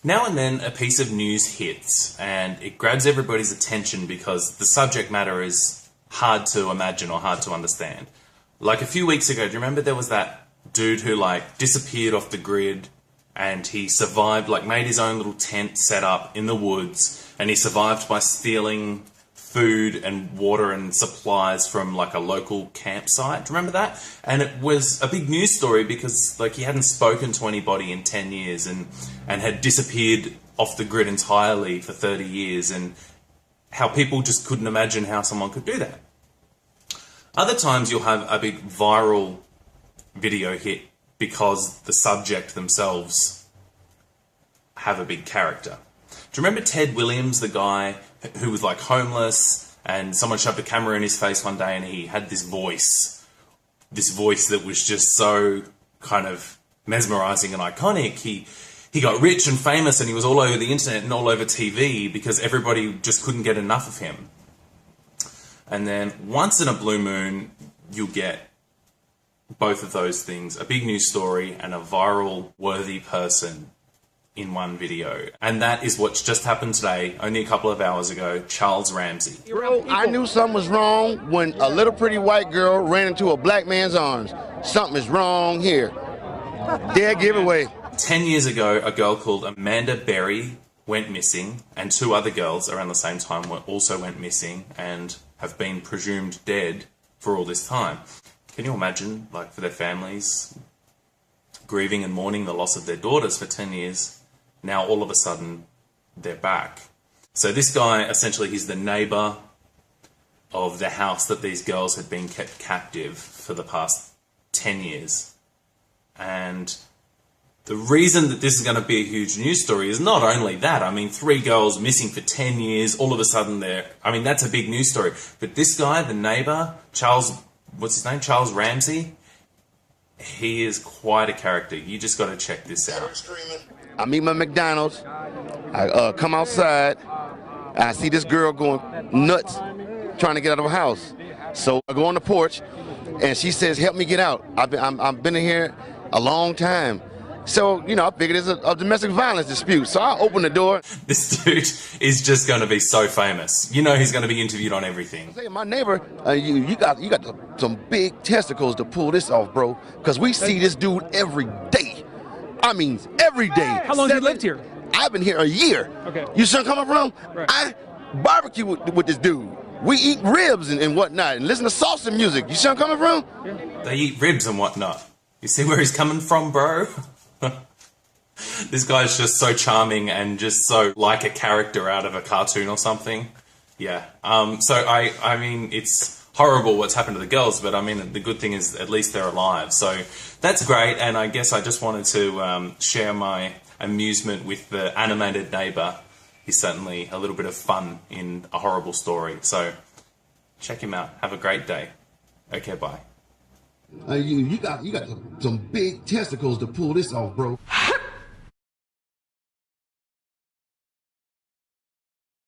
Now and then a piece of news hits and it grabs everybody's attention because the subject matter is hard to imagine or hard to understand. Like a few weeks ago, do you remember there was that dude who like disappeared off the grid and he survived, like made his own little tent set up in the woods, and he survived by stealing food and water and supplies from like a local campsite. Do you remember that? And it was a big news story because like he hadn't spoken to anybody in 10 years and had disappeared off the grid entirely for 30 years, and how people just couldn't imagine how someone could do that. Other times you'll have a big viral video hit because the subject themselves have a big character. Do you remember Ted Williams, the guy who was like homeless, and someone shoved a camera in his face one day and he had this voice that was just so kind of mesmerizing and iconic. He got rich and famous and he was all over the internet and all over TV because everybody just couldn't get enough of him. And then once in a blue moon, you'll get both of those things, a big news story and a viral worthy person in one video. And that is what's just happened today, only a couple of hours ago. Charles Ramsey. Bro, I knew something was wrong when a little pretty white girl ran into a black man's arms. Something is wrong here. Dead giveaway. 10 years ago, a girl called Amanda Berry went missing, and two other girls around the same time also went missing and have been presumed dead for all this time. Can you imagine, like, for their families, grieving and mourning the loss of their daughters for 10 years? Now, all of a sudden, they're back. So this guy, essentially, he's the neighbour of the house that these girls had been kept captive for the past 10 years. And the reason that this is going to be a huge news story is not only that. I mean, 3 girls missing for 10 years, all of a sudden that's a big news story. But this guy, the neighbour, Charles Ramsey, he is quite a character. You just got to check this out. I meet my McDonald's. I come outside. I see this girl going nuts trying to get out of her house. So I go on the porch and she says, help me get out. I've been in here a long time. So, you know, I figured it's a domestic violence dispute. So I open the door. This dude is just going to be so famous. You know he's going to be interviewed on everything. I say, my neighbor, you got some big testicles to pull this off, bro. Because we see this dude every day. I mean, every day. How long have you lived here? I've been here a year. Okay. You son coming from? Right. I barbecue with this dude. We eat ribs and whatnot and listen to salsa music. You son coming from? Yeah. They eat ribs and whatnot. You see where he's coming from, bro? This guy's just so charming and just so like a character out of a cartoon or something. Yeah. So I mean, it's horrible what's happened to the girls, but I mean, the good thing is at least they're alive. So that's great. And I guess I just wanted to share my amusement with the animated neighbor. He's certainly a little bit of fun in a horrible story. So check him out. Have a great day. Okay, bye. You got some big testicles to pull this off, bro.